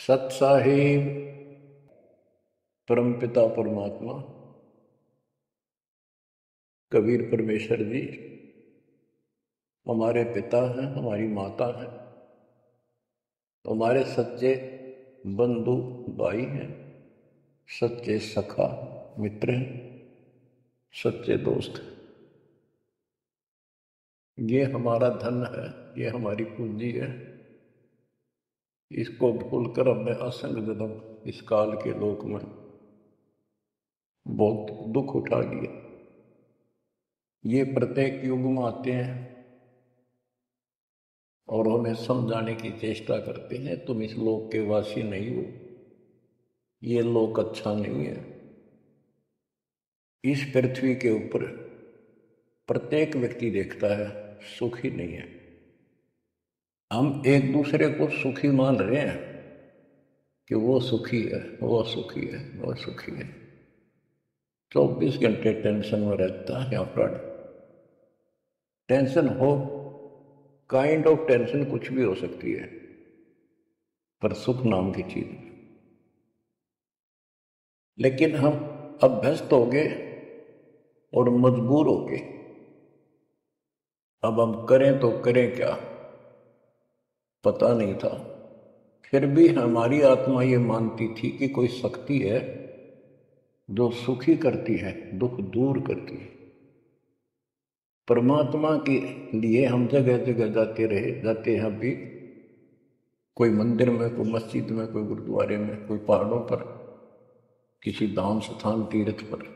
सत साहिब परमपिता परमात्मा कबीर परमेश्वर जी हमारे पिता हैं, हमारी माता हैं, हमारे सच्चे बंधु भाई हैं, सच्चे सखा मित्र हैं, सच्चे दोस्त हैं। ये हमारा धन है, ये हमारी पूंजी है। इसको भूलकर हमने असंग जन्म इस काल के लोक में बहुत दुख उठा लिया। ये प्रत्येक युग में आते हैं और हमें समझाने की चेष्टा करते हैं, तुम इस लोक के वासी नहीं हो, ये लोक अच्छा नहीं है। इस पृथ्वी के ऊपर प्रत्येक व्यक्ति देखता है सुखी नहीं है। हम एक दूसरे को सुखी मान रहे हैं कि वो सुखी है, वो सुखी है, वो सुखी है। 24 घंटे टेंशन में रहता है। यहाँ पर टेंशन हो, काइंड ऑफ टेंशन कुछ भी हो सकती है, पर सुख नाम की चीज। लेकिन हम अभ्यस्त हो गए और मजबूर हो गए। अब हम करें तो करें क्या, पता नहीं था। फिर भी हमारी आत्मा ये मानती थी कि कोई शक्ति है जो सुखी करती है, दुख दूर करती है। परमात्मा के लिए हम जगह जगह जाते हैं अभी। कोई मंदिर में, कोई मस्जिद में, कोई गुरुद्वारे में, कोई पहाड़ों पर, किसी धाम स्थान तीर्थ पर।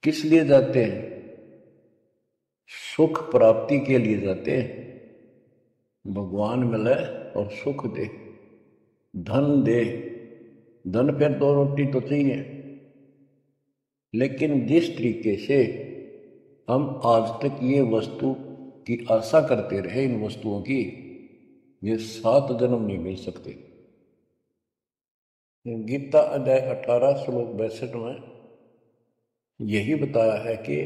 किस लिए जाते हैं? सुख प्राप्ति के लिए जाते हैं। भगवान मिले और सुख दे, धन दे। धन पर दो रोटी तो चाहिए, लेकिन जिस तरीके से हम आज तक ये वस्तु की आशा करते रहे, इन वस्तुओं की, ये 7 जन्म नहीं मिल सकते। गीता अध्याय 18 श्लोक 62 में यही बताया है कि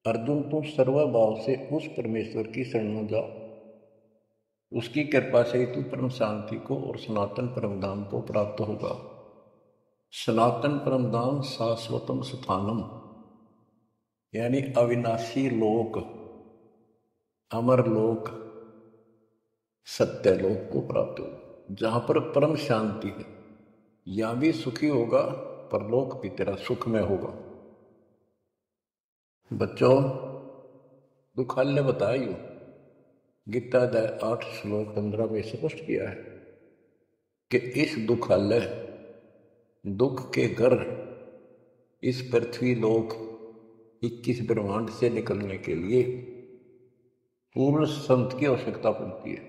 अर्जुन, तुम सर्वभाव से उस परमेश्वर की शरण में जाओ, उसकी कृपा से ही तू परम शांति को और सनातन परम धाम को प्राप्त होगा। सनातन परम धाम शाश्वतम स्थानम, यानी अविनाशी लोक, अमर लोक, सत्य लोक को प्राप्त होगा, जहां पर परम शांति है। यहां भी सुखी होगा, पर लोक भी तेरा सुख में होगा। बच्चों, दुखालय बताइयो, गीता अध्याय 8 श्लोक 15 में स्पष्ट किया है कि इस दुखालय, दुख के घर, इस पृथ्वी लोक 21 ब्रह्मांड से निकलने के लिए पूर्ण संत की आवश्यकता पड़ती है।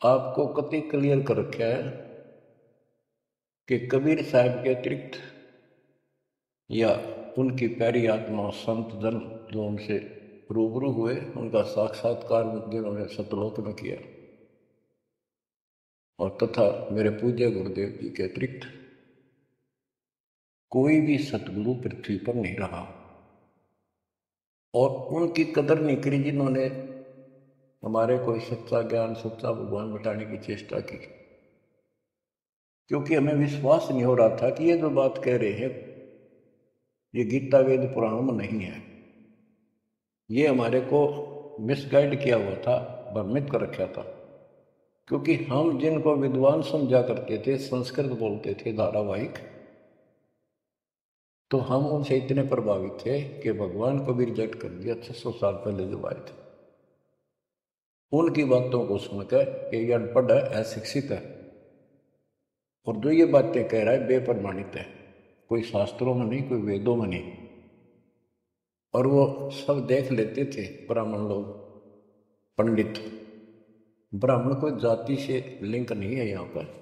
आपको कति क्लियर कर रखा है कि कबीर साहब के अतिरिक्त या उनकी प्यारी आत्मा संत जन जो उनसे रूबरू हुए, उनका साक्षात्कार जिन्होंने सतलोक में किया, और तथा मेरे पूज्य गुरुदेव जी के अतिरिक्त कोई भी सतगुरु पृथ्वी पर नहीं रहा। और उनकी कदर नहीं करी जिन्होंने हमारे कोई सच्चा ज्ञान, सच्चा भगवान बताने की चेष्टा की। क्योंकि हमें विश्वास नहीं हो रहा था कि ये जो बात कह रहे हैं ये गीता वेद पुराणों में नहीं है। ये हमारे को मिसगाइड किया हुआ था, भ्रमित कर रखा था। क्योंकि हम जिनको विद्वान समझा करते थे, संस्कृत बोलते थे धारावाहिक, तो हम उनसे इतने प्रभावित थे कि भगवान को भी रिजेक्ट कर दिया 600 साल पहले जब आए थे। उनकी बातों को सुनकर कि ये अनपढ़ है, अशिक्षित है, और जो ये बातें कह रहा है बेप्रमाणित है, कोई शास्त्रों में नहीं, कोई वेदों में नहीं। और वो सब देख लेते थे ब्राह्मण लोग, पंडित। ब्राह्मण कोई जाति से लिंक नहीं है। यहाँ पर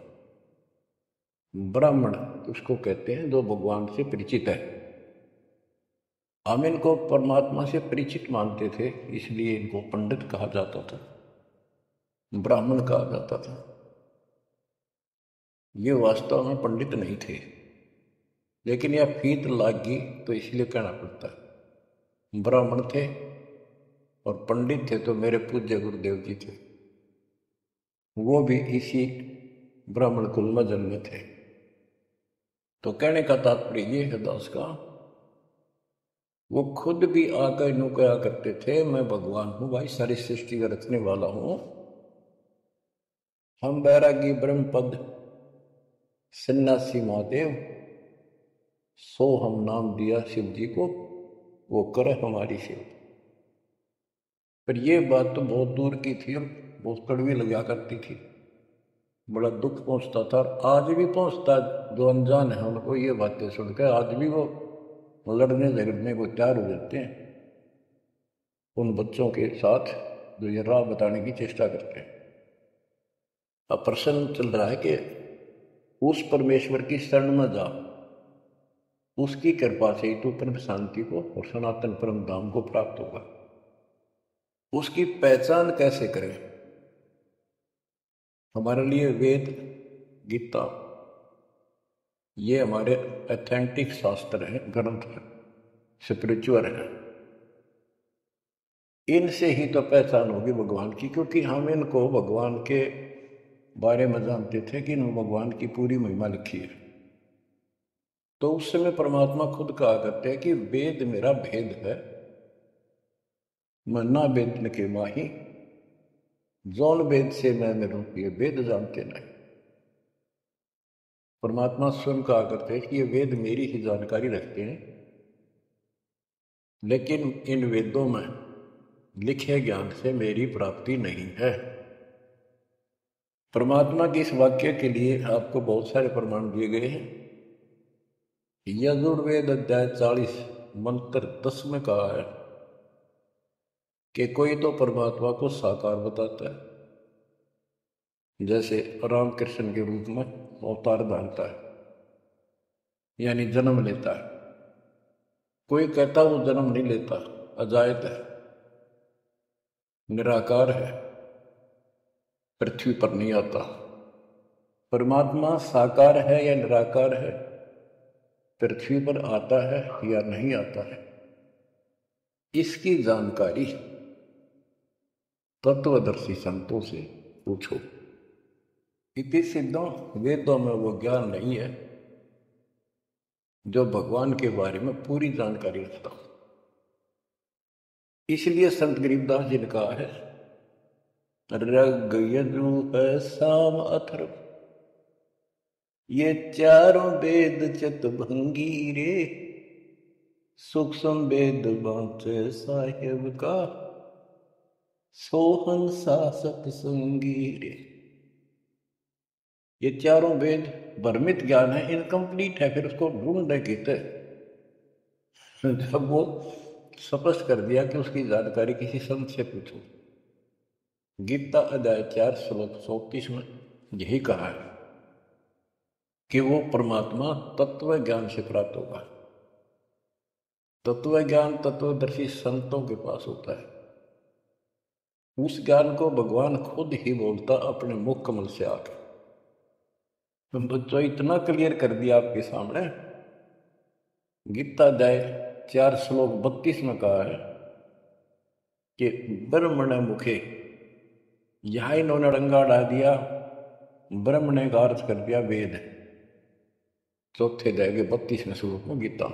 ब्राह्मण उसको कहते हैं जो भगवान से परिचित है। हम इनको परमात्मा से परिचित मानते थे, इसलिए इनको पंडित कहा जाता था, ब्राह्मण कहा जाता था। ये वास्तव में पंडित नहीं थे, लेकिन यह फीत लाग गई तो इसलिए कहना पड़ता है। ब्राह्मण थे और पंडित थे तो मेरे पूज्य गुरुदेव जी थे। वो भी इसी ब्राह्मण कुल में जन्मे थे। तो कहने का तात्पर्य ये है दास का, वो खुद भी आकर यूं कहा करते थे, मैं भगवान हूं भाई, सारी सृष्टि का रचने वाला हूं। हम बैरागी ब्रह्मपद सन्यासी महादेव, सो हम नाम दिया शिव जी को, वो करे हमारी सेवा। पर ये बात तो बहुत दूर की थी और बहुत कड़वी लगा करती थी, बड़ा दुख पहुंचता था। और आज भी पहुंचता है, जो अनजान है उनको ये बातें सुनकर आज भी वो लड़ने झगड़ने को तैयार हो जाते हैं उन बच्चों के साथ जो ये राह बताने की चेष्टा करते हैं। अब प्रश्न चल रहा है कि उस परमेश्वर की शरण में जा, उसकी कृपा से ही तो परम शांति को और सनातन परम धाम को प्राप्त होगा। उसकी पहचान कैसे करें? हमारे लिए वेद, गीता, ये हमारे ऑथेंटिक शास्त्र हैं, ग्रंथ हैं, स्पिरिचुअल हैं। इनसे ही तो पहचान होगी भगवान की, क्योंकि हम इनको भगवान के बारे में जानते थे कि इनमें भगवान की पूरी महिमा लिखी है। तो उस समय परमात्मा खुद कहा करते हैं कि वेद मेरा भेद है, मैं ना वेद के माही, जौन वेद से मैं मेरू ये वेद जानते नहीं। परमात्मा स्वयं कहा करते हैं कि ये वेद मेरी ही जानकारी रखते हैं, लेकिन इन वेदों में लिखे ज्ञान से मेरी प्राप्ति नहीं है। परमात्मा के इस वाक्य के लिए आपको बहुत सारे प्रमाण दिए गए हैं। यजुर्वेद अध्याय 40 मंत्र 10 में कहा है कि कोई तो परमात्मा को साकार बताता है, जैसे रामकृष्ण के रूप में अवतार धारता है, यानी जन्म लेता है। कोई कहता वो जन्म नहीं लेता, अजायत है, निराकार है, पृथ्वी पर नहीं आता। परमात्मा साकार है या निराकार है, पृथ्वी पर आता है या नहीं आता है, इसकी जानकारी तत्वदर्शी संतों से पूछो। इति सिद्धों, वेदों में वो ज्ञान नहीं है जो भगवान के बारे में पूरी जानकारी रखता। इसलिए संत गरीबदास जी ने कहा है, रग यजु साम अथर्व, ये चारों वेद चतुर्भंगी रे, सूक्ष्म वेद बांचे साहेब का, सोहन सा सत्संगी रे। ये चारों वेद भ्रमित ज्ञान है, इनकम्प्लीट है, फिर उसको ढूंढने की जब वो स्पष्ट कर दिया कि उसकी जानकारी किसी संत से पूछो। गीता अध्याय 4 श्लोक 34 में यही कहा है कि वो परमात्मा तत्व ज्ञान से प्राप्त होगा। तत्व ज्ञान तत्वदर्शी संतों के पास होता है। उस ज्ञान को भगवान खुद ही बोलता अपने मुख कमल से आकर। तुम बच्चों इतना क्लियर कर दिया आपके सामने। गीता अध्याय 4 श्लोक 32 में कहा है कि ब्रह्मण मुखे, यहां इन्होंने रंगा डाल दिया, ब्रह्म ने का अर्थ कर दिया वेद। चौथे अध्याय के 32वें श्लोक में गीता।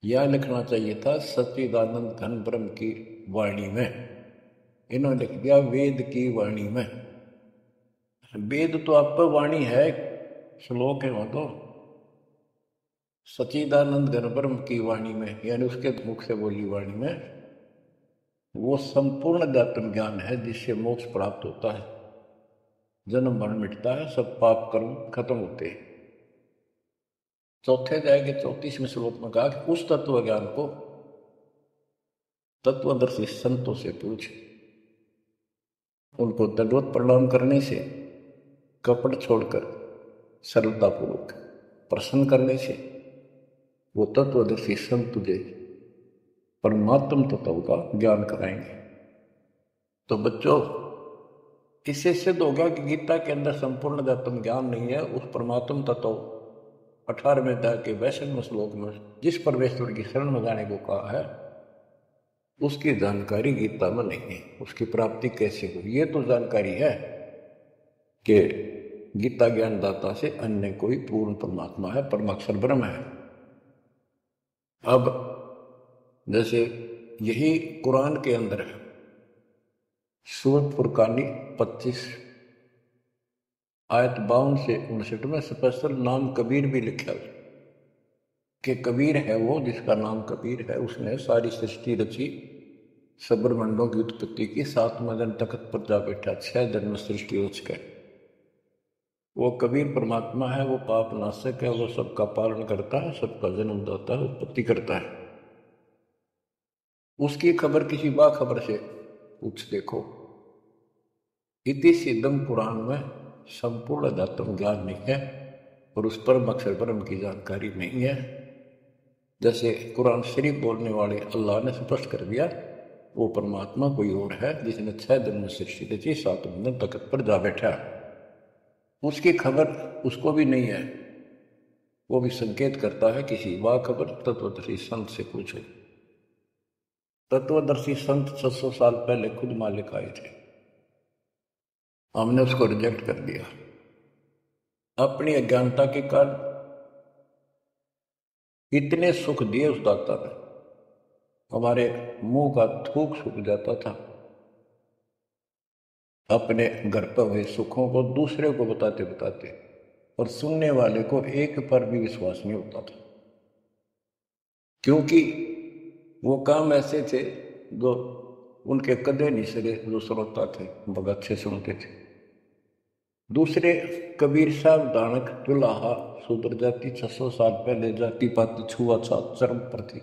यह लिखना चाहिए था सच्चिदानंद घन ब्रह्म की वाणी में, इन्होंने लिख दिया वेद की वाणी में। वेद तो आप पर वाणी है, श्लोक है वहां तो। सच्चिदानंद घन ब्रह्म की वाणी में, यानी उसके मुख से बोली वाणी में, वो संपूर्ण अध्यात्म ज्ञान है जिससे मोक्ष प्राप्त होता है, जन्म मरण मिटता है, सब पाप कर्म खत्म होते हैं। चौथे अध्याय के 34वें श्लोक में कहा कि उस तत्व ज्ञान को तत्वदर्शी संतों से पूछ। उनको दंडवत प्रणाम करने से, कपट छोड़कर सरलतापूर्वक प्रसन्न करने से वो तत्वदर्शी संत तुझे परमात्म तत्व का ज्ञान कराएंगे। तो बच्चों, इससे सिद्ध हो गया कि गीता के अंदर संपूर्ण अध्यात्म ज्ञान नहीं है। उस परमात्म तत्व 18वें अध्याय के 62वें श्लोक में जिस परमेश्वर की शरण में जाने को कहा है, उसकी जानकारी गीता में नहीं है। उसकी प्राप्ति कैसे हुई, ये तो जानकारी है कि गीता ज्ञानदाता से अन्य कोई पूर्ण परमात्मा है, परमाक्षर ब्रह्म है। अब जैसे यही कुरान के अंदर है, सूरत फुरकानी 25 आयत 52 से 59 में स्पेशल नाम कबीर भी लिखा है कि कबीर है वो जिसका नाम कबीर है, उसने सारी सृष्टि रची, सब ब्रह्मांडों की उत्पत्ति की, 7वें दिन तख्त पर जा बैठा, 6 दिन में सृष्टि रच गए। वो कबीर परमात्मा है, वो पाप नाशक है, वो सबका पालन करता है, सबका जन्म देता है, उत्पत्ति करता है। उसकी खबर किसी बाखबर से पूछ देखो। इति सिद्धम कुरान में संपूर्ण अध्यात्म ज्ञान नहीं है और उस परम अक्षर ब्रह्म की जानकारी नहीं है। जैसे कुरान शरीफ बोलने वाले अल्लाह ने स्पष्ट कर दिया, वो परमात्मा कोई और है जिसने 6 दिन में सृष्टि रची, 7वें दिन तख्त पर जा बैठा। उसकी खबर उसको भी नहीं है। वो भी संकेत करता है किसी बाखबर तत्वदर्शी संत से पूछो। तत्वदर्शी संत 600 साल पहले खुद मालिक आए थे, हमने उसको रिजेक्ट कर दिया अपनी अज्ञानता के कारण। इतने सुख दिए उस दाता ने, हमारे मुंह का थूक सूख जाता था। अपने घर पर हुए सुखों को दूसरे को बताते बताते, और सुनने वाले को एक पर भी विश्वास नहीं होता था, क्योंकि वो काम ऐसे थे जो उनके कदे नहीं सके। जो श्रोता थे बहुत अच्छे सुनते थे। दूसरे कबीर साहब दानक दुल्हा शूद्र जाति 600 साल पहले जाति पाति छुआछूत चरम पर थी।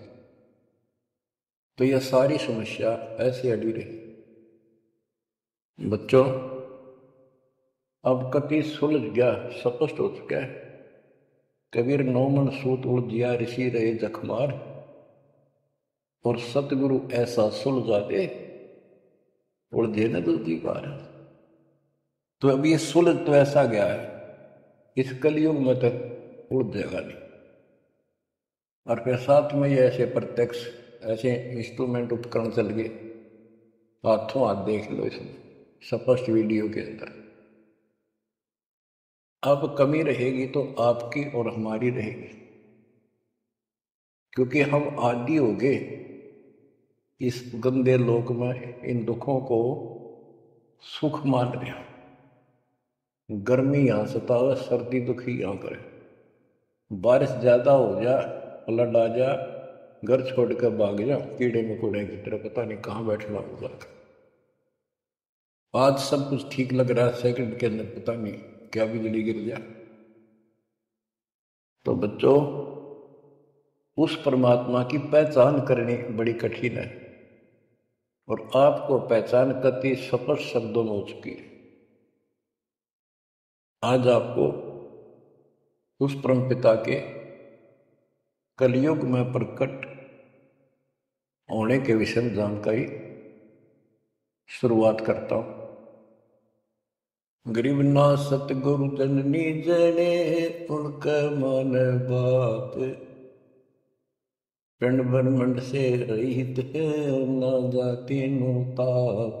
तो यह सारी समस्या ऐसे अड़ी रही। बच्चों, अब कति सुलझ गया, स्पष्ट हो चुका है। कबीर 9 मन सूत उलझिया ऋषि रहे जखमार, और सतगुरु ऐसा सुलझा दे उलझे न दूसरी बार। तो अब ये सुलझ तो ऐसा गया है, इस कलयुग में तक उलझेगा नहीं। और फिर साथ में ये ऐसे प्रत्यक्ष ऐसे इंस्ट्रूमेंट उपकरण चल गए, हाथों हाथ देख लो इसमें स्पष्ट वीडियो के अंदर। अब कमी रहेगी तो आपकी और हमारी रहेगी, क्योंकि हम आदी हो गए इस गंदे लोक में इन दुखों को सुख मान रहे हैं। गर्मी यहां सतावे, सर्दी दुखी यहां करे, बारिश ज्यादा हो जा, फ्लड आ जा, घर छोड़ कर भाग जा, कीड़े मकोड़े की तरह पता नहीं कहां बैठना होगा। आज सब कुछ ठीक लग रहा है, सेकंड के अंदर पता नहीं क्या बिजली गिर जा। तो बच्चों, उस परमात्मा की पहचान करनी बड़ी कठिन है, और आपको पहचान कति स्पष्ट शब्दों में हो चुकी है। आज आपको उस परम पिता के कलयुग में प्रकट होने के विषय में जानकारी शुरुआत करता हूं। गरीब ना सतगुरु जननी जने, उनका मान बाप, पिंड ब्रह्मंड से रहित है, ना जाति नो ताप।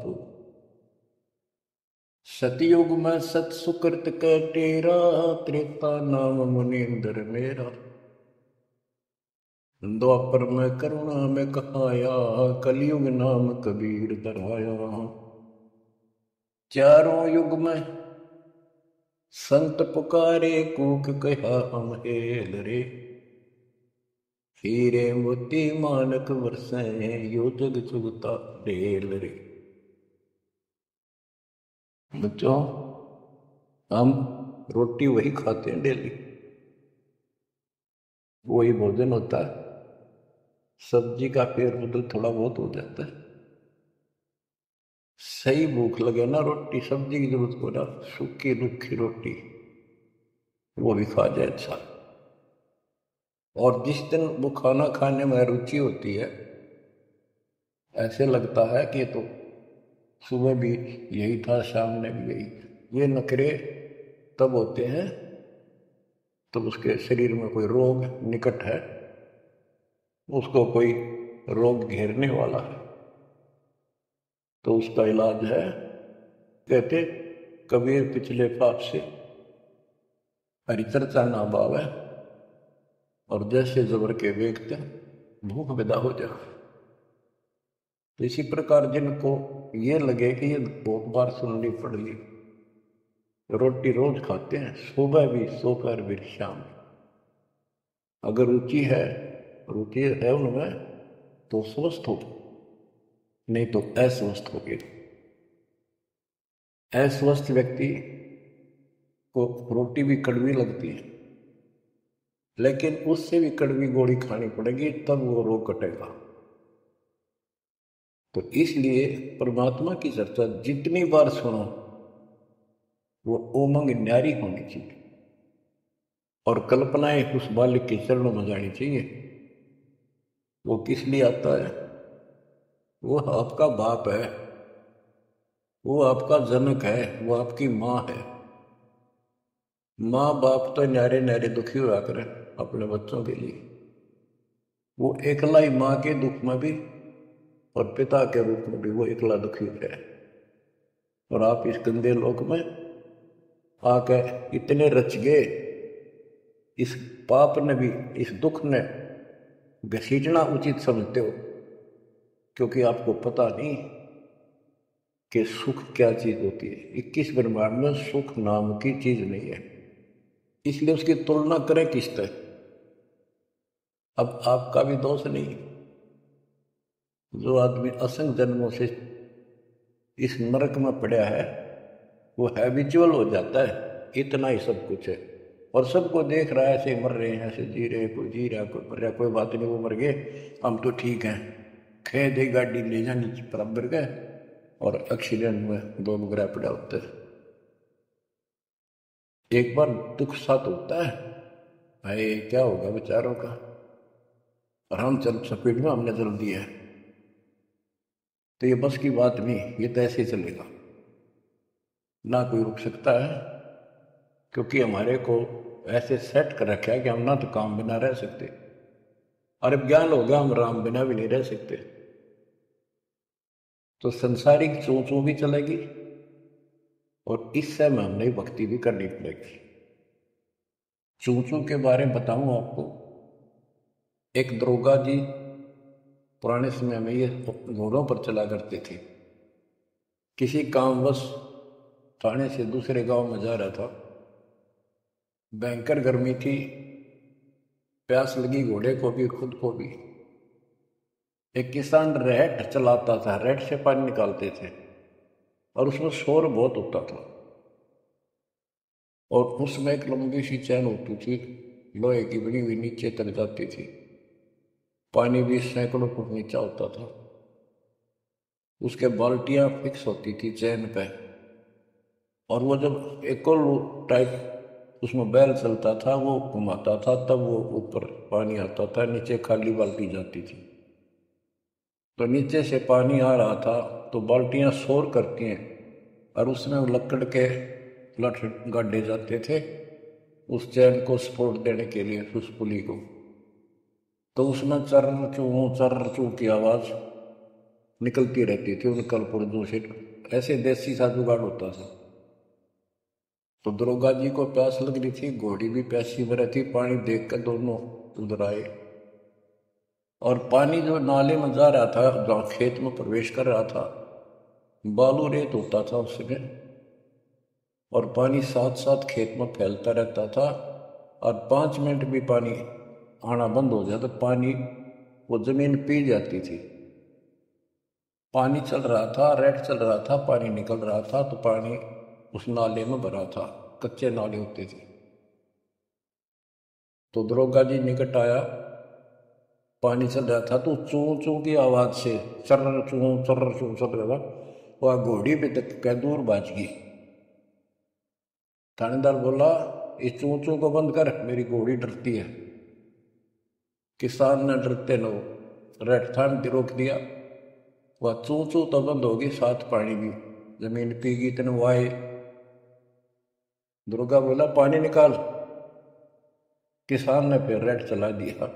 सतयुग में सत सुकृत का तेरा, त्रेता नाम मुनींद्र मेरा। द्वापर में करुणा में कहाया, कलयुग नाम कबीर धराया। चारों युग में संत पुकारे, कूक कहा हम हेल रे। हीरे मोती मानक वर्षे, यो जग चुगता ढेल रे। बच्चों, हम रोटी वही खाते हैं डेली, वही भोजन होता है। सब्जी का फेर बदल थोड़ा बहुत हो जाता है। सही भूख लगे ना, रोटी सब्जी की जरूरत को ना, सूखी रुखी रोटी वो भी खा जाए अच्छा। और जिस दिन वो खाना खाने में रुचि होती है, ऐसे लगता है कि तो सुबह भी यही था, शाम में भी यही। ये नखरे तब होते हैं तब उसके शरीर में कोई रोग निकट है, उसको कोई रोग घेरने वाला है। तो उसका इलाज है, कहते कबीर पिछले पाप से हरिचर्चा ना बावे, और जैसे जबर के वेगते भूख विदा हो जा। तो इसी प्रकार जिनको ये लगे कि ये बहुत बार सुननी पड़ ली, रोटी रोज खाते हैं, सुबह भी दोपहर भी शाम, अगर रुचि है उनमें तो स्वस्थ हो, नहीं तो अस्वस्थ हो गए। अस्वस्थ व्यक्ति को रोटी भी कड़वी लगती है, लेकिन उससे भी कड़वी गोली खानी पड़ेगी तब वो रोग कटेगा। तो इसलिए परमात्मा की चर्चा जितनी बार सुनो वो उमंग न्यारी होनी चाहिए, और कल्पनाएं उस बालक के चरणों में जानी चाहिए। वो किस लिए आता है? वो आपका बाप है, वो आपका जनक है, वो आपकी माँ है। माँ बाप तो न्यारे न्यारे दुखी हुआ करें अपने बच्चों के लिए। वो एकला ही माँ के दुख में भी और पिता के रूप में भी वो एकला दुखी है। और आप इस गंदे लोक में आके इतने रच गए, इस पाप ने भी, इस दुख ने घसीटना उचित समझते हो, क्योंकि आपको पता नहीं कि सुख क्या चीज होती है। 21 ब्रह्मांड में सुख नाम की चीज नहीं है, इसलिए उसकी तुलना करें किससे? अब आपका भी दोष नहीं। जो आदमी असंख्य जन्मों से इस नरक में पड़ा है वो हैबिचुअल हो जाता है, इतना ही सब कुछ है। और सबको देख रहा है, ऐसे मर रहे हैं, ऐसे जी रहे, कोई जी रहा, कोई मर रहा, कोई बात नहीं, वो मर गए, हम तो ठीक हैं। खे दे गाड़ी ले जानी बराबर गए, और एक्सीडेंट में 2 बगैर पड़ा होता है। एक बार दुख साथ होता है, भाई क्या होगा बेचारों का, और हम चल स्पीड में हमने चल दिया है, तो ये बस की बात नहीं, ये तो ऐसे ही चलेगा, ना कोई रुक सकता है। क्योंकि हमारे को ऐसे सेट कर रखा है कि हम ना तो काम बिना रह सकते, और अब ज्ञान हो गया हम राम बिना भी नहीं रह सकते। तो संसारिक चों भी चलेगी, और इस समय हमने भक्ति भी करनी पड़ेगी। चूचू के बारे में बताऊं आपको, एक दरोगा जी पुराने समय में ये घोड़ों पर चला करते थे। किसी कामवश थाने से दूसरे गांव में जा रहा था, भयंकर गर्मी थी, प्यास लगी घोड़े को भी खुद को भी। एक किसान रेहट चलाता था, रेहट से पानी निकालते थे, और उसमें शोर बहुत होता था, और उसमें एक लंबी सी चैन होती थी, लोहे की बनी हुई, नीचे तक जाती थी। पानी भी सैकड़ों फुट नीचा होता था। उसके बाल्टियां फिक्स होती थी चैन पे, और वो जब एक टाइप उसमें बैल चलता था, वो घुमाता था, तब वो ऊपर पानी आता था, नीचे खाली बाल्टी जाती थी। तो नीचे से पानी आ रहा था तो बाल्टियां शोर करती हैं, और उसमें लकड़ के लठ गाड़े जाते थे उस चैन को सपोर्ट देने के लिए, उस पुली को। तो उसमें चर्र चू की आवाज़ निकलती रहती थी, उन कलपुर्जों से। ऐसे देसी सा जुगाड़ होता था। तो दरोगा जी को प्यास लग रही थी, घोड़ी भी प्यासी में रहती, पानी देख कर दोनों उधर आए, और पानी जो नाले में जा रहा था, जहाँ खेत में प्रवेश कर रहा था, बालू रेत होता था उसमें, और पानी साथ साथ खेत में फैलता रहता था, और 5 मिनट भी पानी आना बंद हो जाता तो पानी वो जमीन पी जाती थी। पानी चल रहा था, रेट चल रहा था, पानी निकल रहा था, तो पानी उस नाले में भरा था, कच्चे नाले होते थे। तो दरोगा जी निकट आया, पानी चल रहा था, तो चू चू की आवाज से चर्र चू चल रहा था, वह घोड़ी पे तक कै दूर बाज गई। थानेदार बोला, इस चू चू को बंद कर, मेरी घोड़ी डरती है। किसान ने डरते नो रेट थाम रोक दिया, वह चू चू तो बंद होगी, साथ पानी भी जमीन पीगी, तेन वाए। दुर्गा बोला, पानी निकाल। किसान ने फिर रेट चला दिया,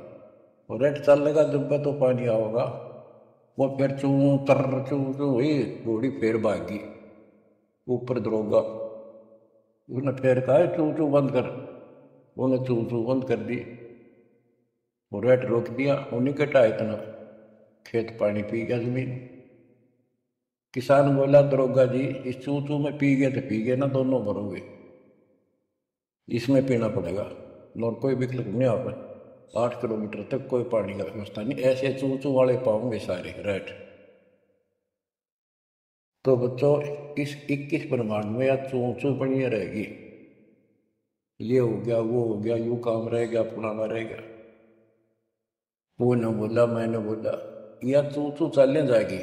और रेट चलने का जब तो पानी आओगा, वो फिर चू तर चू चू हुई, घोड़ी फिर भागी। ऊपर दरोगा उसने फिर कहा चू चू बंद कर, उन्हें चू चू बंद कर दी। वो रेट रोक दिया, उन्हीं कटा इतना, खेत पानी पी गया जमीन। किसान बोला दरोगा जी इस चू चू में पी गए तो पी गए ना, दोनों मरोगे, इसमें पीना पड़ेगा। और कोई विकल्प नहीं, आप 8 किलोमीटर तक कोई पानी का व्यवस्था नहीं, ऐसे चू चू वाले पाओगे सारे रेट। तो बच्चों इस 21 ब्रह्मांड में या चू चू बनी रहेगी, ये हो गया वो हो गया, यूं काम रह गया पुराना रह गया, वो न बोला मैंने बोला, या चू चू चलने जाएगी।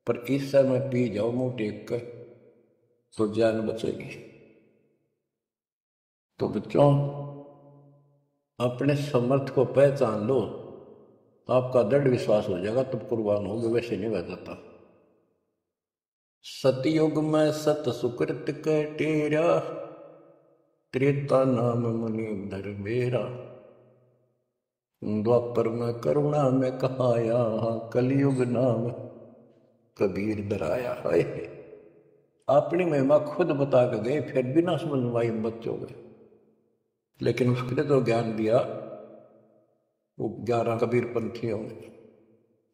पर इस समय पी जाओ मुंह टेक कर तो जान बचेगी। तो बच्चों अपने समर्थ को पहचान लो, आपका दृढ़ विश्वास हो जाएगा, तब कुर्बान होगे, वैसे नहीं बह जाता। सतयुग में सत सुकृत के टेरा, त्रेता नाम मुनि धर मेरा, द्वापर में करुणा में कहाया, कलयुग नाम कबीर धराया। है अपनी महिमा खुद बता के गए, फिर भी ना समझ में आई बच्चों में, लेकिन उसके लिए तो ज्ञान दिया वो 11 कबीर पंथियों ने,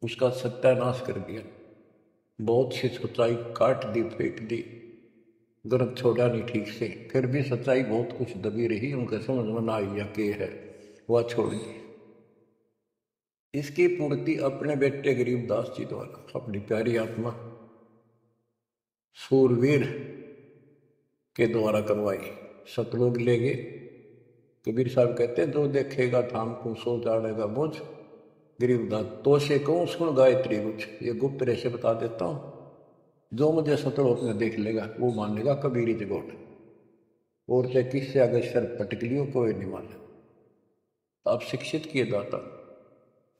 उसका सत्यानाश कर दिया। बहुत सी सच्चाई काट दी फेंक दी, ग्रंथ छोड़ा नहीं ठीक से, फिर भी सच्चाई बहुत कुछ दबी रही, उनके समझ में ना आई या के है वह छोड़ दी। इसकी पूर्ति अपने बेटे गरीबदास जी द्वारा, अपनी प्यारी आत्मा सूरवीर के द्वारा करवाई। सतलोक ले गए। कबीर साहब कहते हैं, जो देखेगा थाम को सो जानेगा मुझ, गरीबदास तो से कहूँ सुन गायत्री कुछ, ये गुप्त रहस्य बता देता हूँ, जो मुझे सतलोक में देख लेगा वो मान लेगा कबीरी जगोट, और चाहे किससे अगर सर पटक लियो कोई नहीं माने। आप शिक्षित किए दाता,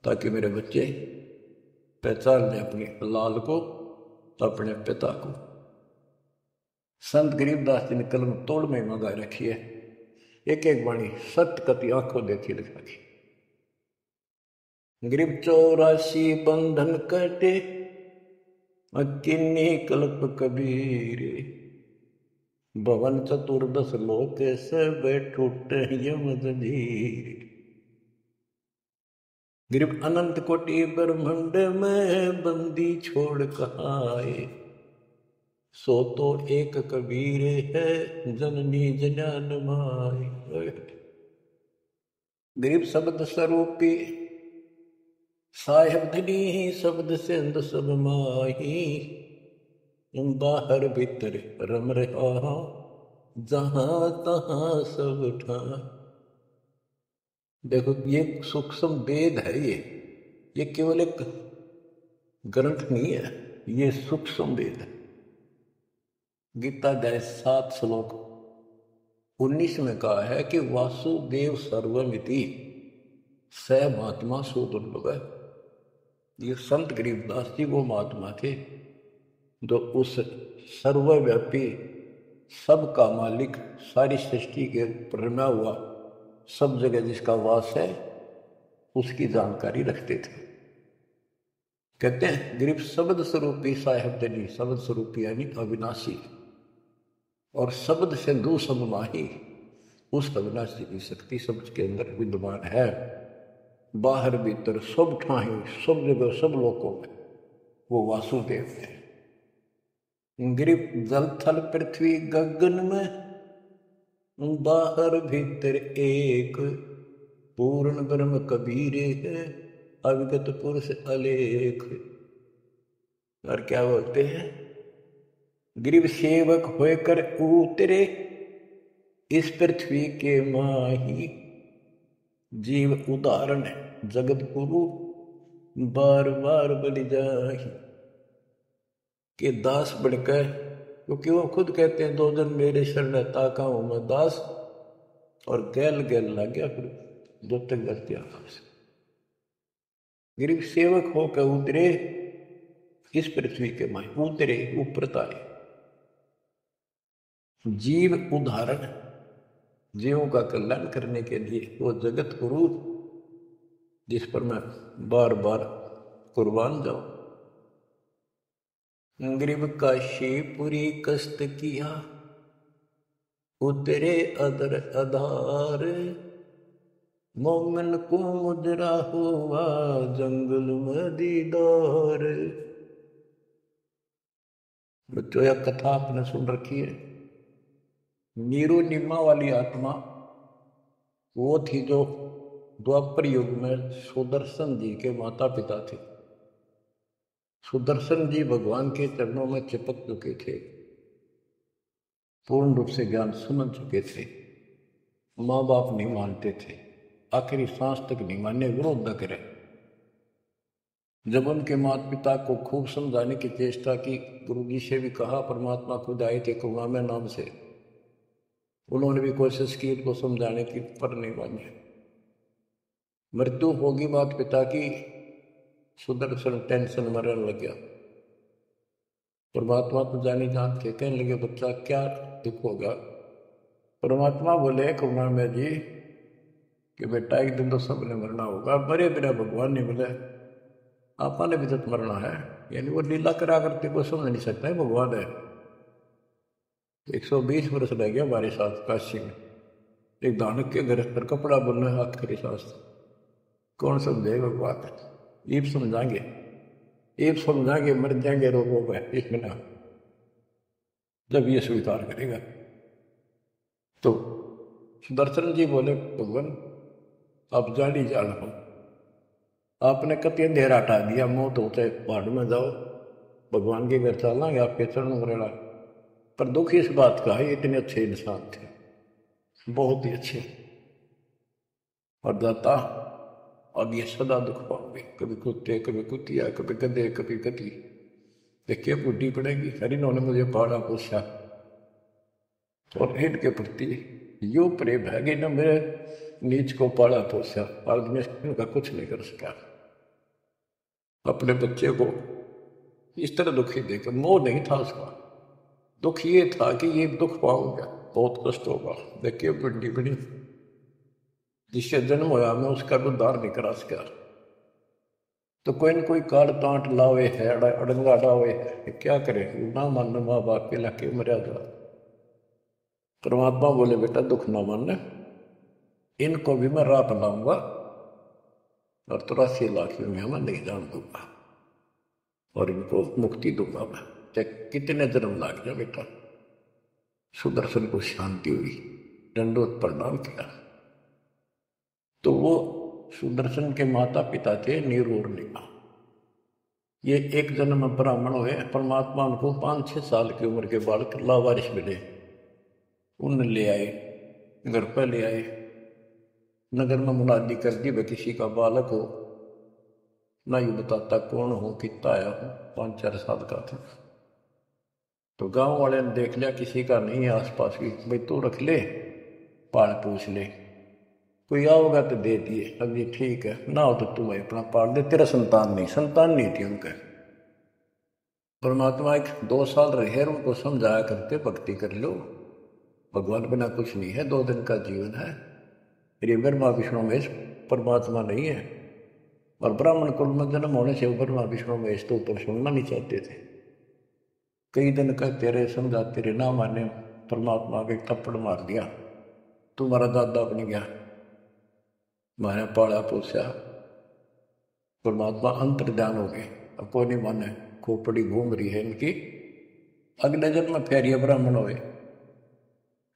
ताकि मेरे बच्चे पहचान लें अपने लाल को, अपने पिता को। संत गरीबदास जी ने कलम तोड़ में मंगा रखी है, एक एक वाणी सत्य कति आंखों देखी लिख रखी। गरीब 84 बंधन कटे, किन्नी कल्प कबीर, भवन चतुर्दश लोक सब टूटे यम जंजीर। गरीब अनंत कोटि ब्रह्मंड में बंदी छोड़ कहाए, सो तो एक कबीर है जननी जनान माय। गरीब शब्द स्वरूपी साहेब धनी, शब्द सिंध सब माही, बाहर भीतर रम रहा जहां तहां सब ठां। देखो ये सूक्ष्म वेद है, ये केवल एक ग्रंथ नहीं है, ये सूक्ष्म वेद है। गीता अध्याय 7 श्लोक 19 में कहा है कि वासुदेव सर्वमिति स महात्मा सुदुर्लभ है। ये संत गरीबदास जी वो महात्मा थे जो उस सर्वव्यापी, सबका मालिक, सारी सृष्टि के प्रमा हुआ, सब जगह जिसका वास है उसकी जानकारी रखते थे। कहते हैं गरीब शब्द स्वरूपी साहेब दनी, शब्द स्वरूपी यानी अविनाशी, और शब्द सिंधु सब माही, उस अविनाशी की शक्ति शब्द के अंदर विद्यमान है। बाहर भीतर सब ठाही, सब जगह सब लोकों में वो वासुदेव है। गरीब जल थल पृथ्वी गगन में, बाहर भीतर एक, पूर्ण ब्रह्म कबीरे है, अविगत पुरुष अलेख। और क्या बोलते हैं, गरीब सेवक होकर उतरे इस पृथ्वी के माही, जीव उदाहरण जगत गुरु बार बार बलि जाही। के दास बढ़कर, क्योंकि वो खुद कहते हैं 2 जन मेरे शरण ताका हूं मैं दास, और गैल गैल लग गया फिर 2 तक गति आकाश। गरीब सेवक होकर उतरे इस पृथ्वी के माए, उतरे ऊपर आए। जीव उदाहरण, जीवों का कल्याण करने के लिए वो जगत गुरु जिस पर मैं बार बार कुर्बान जाओ। ग्रीब काशीपुरी कष्ट किया, उतरे अदर आधार, मोमिन को मुजरा हुआ जंगल में दीदार। बच्चों यह कथा आपने सुन रखी है। नीरू निम्मा वाली आत्मा वो थी जो द्वापर युग में सुदर्शन जी के माता पिता थे। सुदर्शन जी भगवान के चरणों में चिपक चुके थे, पूर्ण रूप से ज्ञान समझ चुके थे। माँ बाप नहीं मानते थे, आखिरी सांस तक नहीं माने, विरोध न करे। जब उनके माता पिता को खूब समझाने की चेष्टा की, गुरु जी से भी कहा, परमात्मा खुद आए थे करुणामय नाम से, उन्होंने भी कोशिश की इनको समझाने की, पर नहीं माने। मृत्यु होगी माता पिता की, सुदर्शन टेंशन मरने लग गया। परमात्मा तो जानी जानते, कहने लगे बच्चा क्या दुख होगा। परमात्मा बोले करुणामय जी कि बेटा एक दिन तो सबने मरना होगा, मरे बिना भगवान नहीं मिले, आपने भी तो मरना है। यानी वो लीला करा करते को समझ नहीं सकता है भगवान है। 120 वर्ष रह गया हमारे साथ काशी में, एक दानक के घर पर कपड़ा बुनना हाथ करे शास्त्र, कौन समझे भगवान? ईब समझाएंगे, ईब समझाएंगे, मर जाएंगे रोगों में एक बिना, जब ये स्वीकार करेगा। तो सुदर्शन जी बोले भगवान आप जानी जान हो, आपने कति अंधेरा हटा दिया, मौत होते पहाड़ में जाओ, भगवान के घर चलना, आपके चरण मरेला। पर दुख इस बात का है, इतने अच्छे इंसान थे, बहुत ही अच्छे, और दाता अब ये सदा दुख पाओगे, कभी कुत्ते, कभी कुतिया, कभी गधे, कभी गति। देखिए बुढ़ी पड़ेगी। हरि इन्होंने मुझे पाला पोसा और इनके प्रति यो प्रेम है कि न मेरे नीच को पाला पोसा, आज मैं इनका कुछ नहीं कर सका। अपने बच्चे को इस तरह दुखी देकर, मोह नहीं था उसका, दुख ये था कि ये दुख पाऊंगा, बहुत कष्ट होगा। देखिए बुढ़ी बड़ी, जिससे जन्म होया मैं उसका भी उद्धार नहीं करा सका। तो कोई न कोई काट तांट लावे है, अड़ंगा डावे है, क्या करे, ना मन माँ बाप के लाके मर्यादा। परमात्मा बोले बेटा दुख ना मन, इनको भी मैं राह लाऊंगा और 83 लाख में मैं नहीं जान दूंगा और इनको मुक्ति दूंगा मैं, चाहे कितने जन्म लाग जाए बेटा। सुदर्शन को शांति हुई, दंडोत प्रणाम किया। तो वो सुदर्शन के माता पिता थे नीरू और नीमा। ये एक जन्म में ब्राह्मण हुए, परमात्मा उनको 5-6 साल की उम्र के बालक लावारिश मिले, उन ले आए, घर पर ले आए, नगर में मुनादी कर दी, वह किसी का बालक हो, ना यू बताता कौन हो, कितना आया हो, 5-4 साल का था। तो गांव वाले ने देख लिया किसी का नहीं है आसपास की, भाई तू रख ले, पाल पूछ ले, कोई आओगा तो दे दिए, अब ये ठीक है, ना हो तो तू अपना पाल दे, तेरा संतान नहीं थी उनके। परमात्मा 2 साल रहे, उनको समझाया करते भक्ति कर लो, भगवान बिना कुछ नहीं है, 2 दिन का जीवन है। मेरी ब्रह्मा विष्णु महेश परमात्मा नहीं है, और ब्राह्मण कुल में जन्म होने से ब्रह्मा विष्णु महेश तो ऊपर सुनना नहीं चाहते थे। कई दिन कहते रहे, समझाते रहे, ना माने, परमात्मा के थप्पड़ मार दिया, तुम्हारा दादा बन गया, मैंने पाला पोसा। परमात्मा अंतर्ध्यान हो गए, अब कोई नहीं माने, खोपड़ी घूम रही है इनकी। अगले जन्म में फिर ये ब्राह्मण हुए,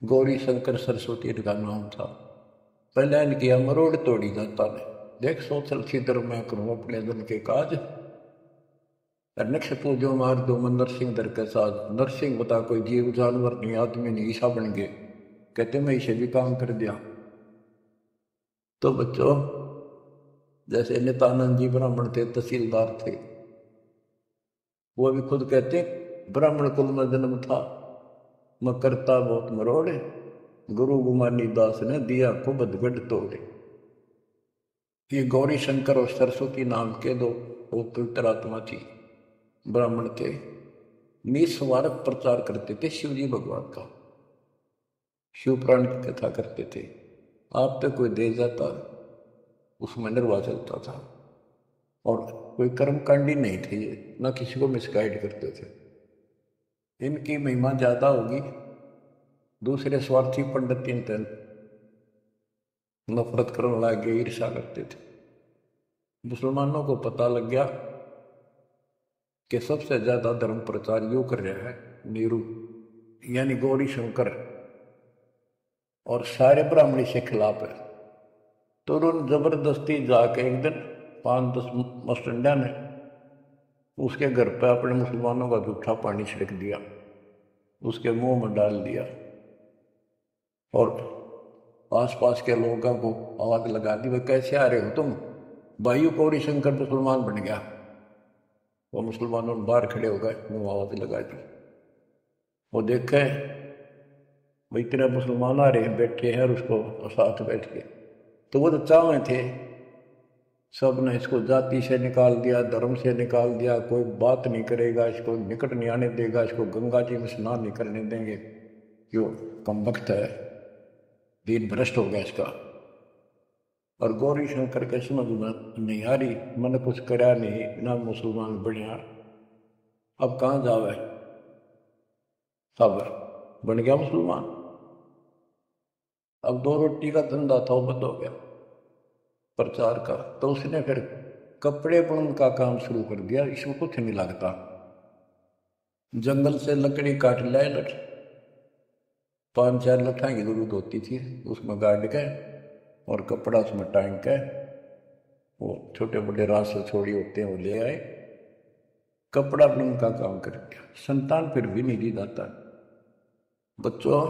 गौरी शंकर सरस्वती इनका नाम था। पहले इनकी मरोड़ तोड़ी जाता ने, देख सोचल छिद्र मैं करूं अपने धन के काज, नक्ष पूजो मार दो मन नरसिंह दर के साथ। नरसिंह बता कोई जीव जानवर नहीं, आदमी नहीं, ईसा बन गए, कहते मैं इसे भी काम कर दिया। तो बच्चों जैसे नित्यानंद जी ब्राह्मण थे, तहसीलदार थे, वो भी खुद कहते ब्राह्मण कुल में जन्म था, मैं करता बहुत मरोड़े, गुरु गुमानी दास ने दिया को बदगढ़ तोड़े। ये गौरी शंकर और सरस्वती नाम के 2 पवित्र आत्मा थी, ब्राह्मण थे, निस्वार्थ प्रचार करते थे शिव जी भगवान का, शिव पुराण की कथा करते थे। आप तक कोई दे जाता उसमें निर्वाह चलता था। और कोई कर्मकांडी नहीं थे ये, ना किसी को मिसगाइड करते थे। इनकी महिमा ज़्यादा होगी, दूसरे स्वार्थी पंडित इनसे नफरत करने लग गए, ईर्ष्या करते थे। मुसलमानों को पता लग गया कि सबसे ज्यादा धर्म प्रचार यो कर रहा है नीरू यानी गौरी शंकर, और सारे ब्राह्मणी से खिलाफ है। तो उन्होंने जबरदस्ती जाके एक दिन 5-10 मस्टंडा ने उसके घर पर अपने मुसलमानों का जूठा पानी छिड़क दिया, उसके मुंह में डाल दिया, और आसपास के लोगों को आवाज लगा दी, भाई कैसे आ रहे हो तुम, भाई गौरी शंकर मुसलमान बन गया। वो मुसलमानों बाहर खड़े हो गए, मुंह आवाज लगा दी। वो देखे भाई तेरा मुसलमान आ रहे बैठे हैं, और उसको साथ बैठ के, तो वो तो चावे थे, सब ने इसको जाति से निकाल दिया, धर्म से निकाल दिया, कोई बात नहीं करेगा, इसको निकट नहीं आने देगा, इसको गंगा जी में स्नान नहीं करने देंगे, क्यों कम वक्त है, दीन भ्रष्ट हो गया इसका। और गौरी शंकर के समझ में नहीं आ रही, मैंने कुछ करा नहीं ना मुसलमान बढ़िया, अब कहाँ जावे, सब बन गया मुसलमान। अब 2 रोटी का धंधा था, वो बंद हो गया प्रचार का। तो उसने फिर कपड़े बुनने का काम शुरू कर दिया, इसमें कुछ नहीं लगता, जंगल से लकड़ी काट लाए, 5-4 लठा की जरूरत होती थी, उसमें गाड़ के और कपड़ा उसमें टांग के, वो छोटे बड़े रास छोड़ी होते हैं वो ले आए, कपड़ा बुनने का काम कर दिया। संतान फिर भी नहीं दी जाता। बच्चों,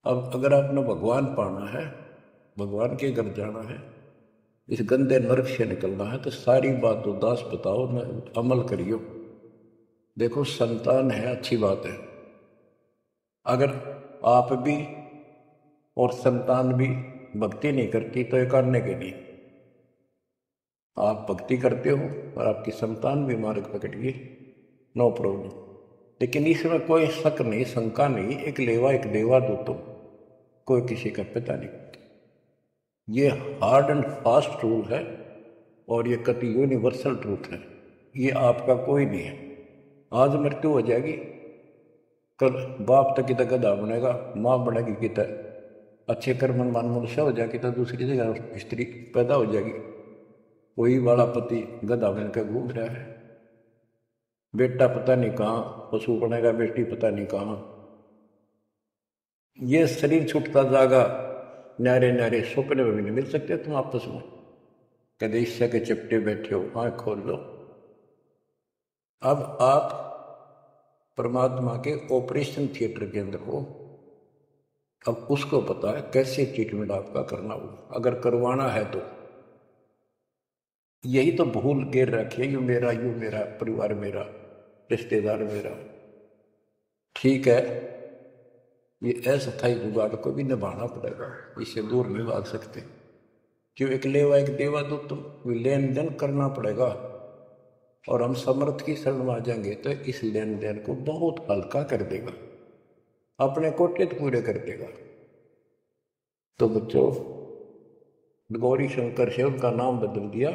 अब अगर आपने भगवान पाना है, भगवान के घर जाना है, इस गंदे नरक से निकलना है, तो सारी बात उदास बताओ, न अमल करियो। देखो संतान है अच्छी बात है, अगर आप भी और संतान भी भक्ति नहीं करती तो ये करने के लिए, आप भक्ति करते हो और आपकी संतान भी मार्ग पकड़ गई, नो प्रॉब्लम। लेकिन इसमें कोई शक नहीं, शंका नहीं, एक लेवा एक देवा दो, तुम कोई किसी का पिता नहीं। ये हार्ड एंड फास्ट रूल है, और ये कति यूनिवर्सल ट्रूथ है, ये आपका कोई नहीं है। आज मृत्यु हो जाएगी, कल बाप तक कितना गधा बनेगा, माँ बनेगी कितना अच्छे कर्म मान मनुष्य हो जाएगी, तो दूसरी जगह स्त्री पैदा हो जाएगी, वही वाला पति गधा बनकर घूम रहा है, बेटा पता नहीं कहाँ पशु बनेगा, बेटी पता नहीं कहाँ। ये शरीर छूटता जागा, न्यारे न्यारे सपने में भी नहीं मिल सकते तुम आपस में, कदे ईर्ष्या के चिपटे बैठे हो, आँख खोल लो। अब आप परमात्मा के ऑपरेशन थिएटर के अंदर हो, अब उसको पता है कैसे ट्रीटमेंट आपका करना हो, अगर करवाना है तो। यही तो भूल गिर रखी है, यू मेरा परिवार मेरा, रिश्तेदार मेरा। ठीक है, ये अस्थायी जुगाड़ को भी निभाना पड़ेगा, इससे दूर नहीं भाग सकते। क्यों, एक लेवा एक देवा दो, तुम लेन देन करना पड़ेगा, और हम समर्थ की शरण में आ जाएंगे तो इस लेन देन को बहुत हल्का कर देगा, अपने कोटे पूरे कर देगा। तो बच्चों, गौरी शंकर से उनका नाम बदल दिया,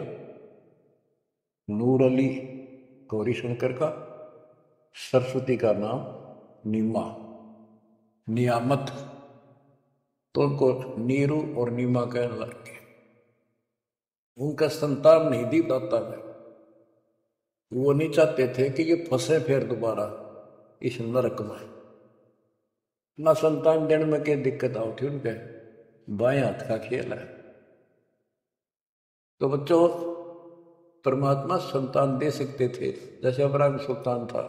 नूर अली गौरी शंकर का, सरस्वती का नाम नीमा, नियामत, तो उनको नीरू और नीमा कहने लगे। उनका संतान नहीं दी दाता ने, वो नहीं चाहते थे कि ये फंसे फिर दोबारा इस नरक में। ना संतान देने में क्या दिक्कत आओ थी उनके, बाएं हाथ का खेल है। तो बच्चों, परमात्मा संतान दे सकते थे, जैसे अब्राहम सुल्तान था,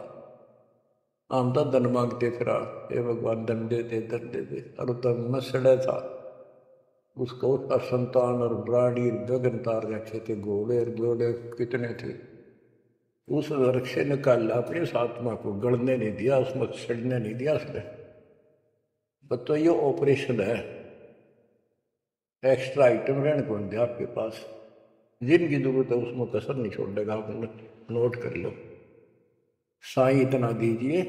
हम तो धन मांगते फिरा, हे भगवान धन दे दे धन दे दे, और धन में सड़ा था, उसको उसका संतान और ब्राड़ी गगन तार रखे थे, घोड़े घोड़े कितने थे, उस नरक से निकाला, अपनी उस आत्मा को गड़ने नहीं दिया, उसमें सड़ने नहीं दिया उसने। बच्चों, ये ऑपरेशन है, एक्स्ट्रा आइटम रहने को दिया आपके पास, जिनकी जरूरत है उसमें कसर नहीं छोड़ेगा, आप नोट कर लो। साईं इतना दीजिए,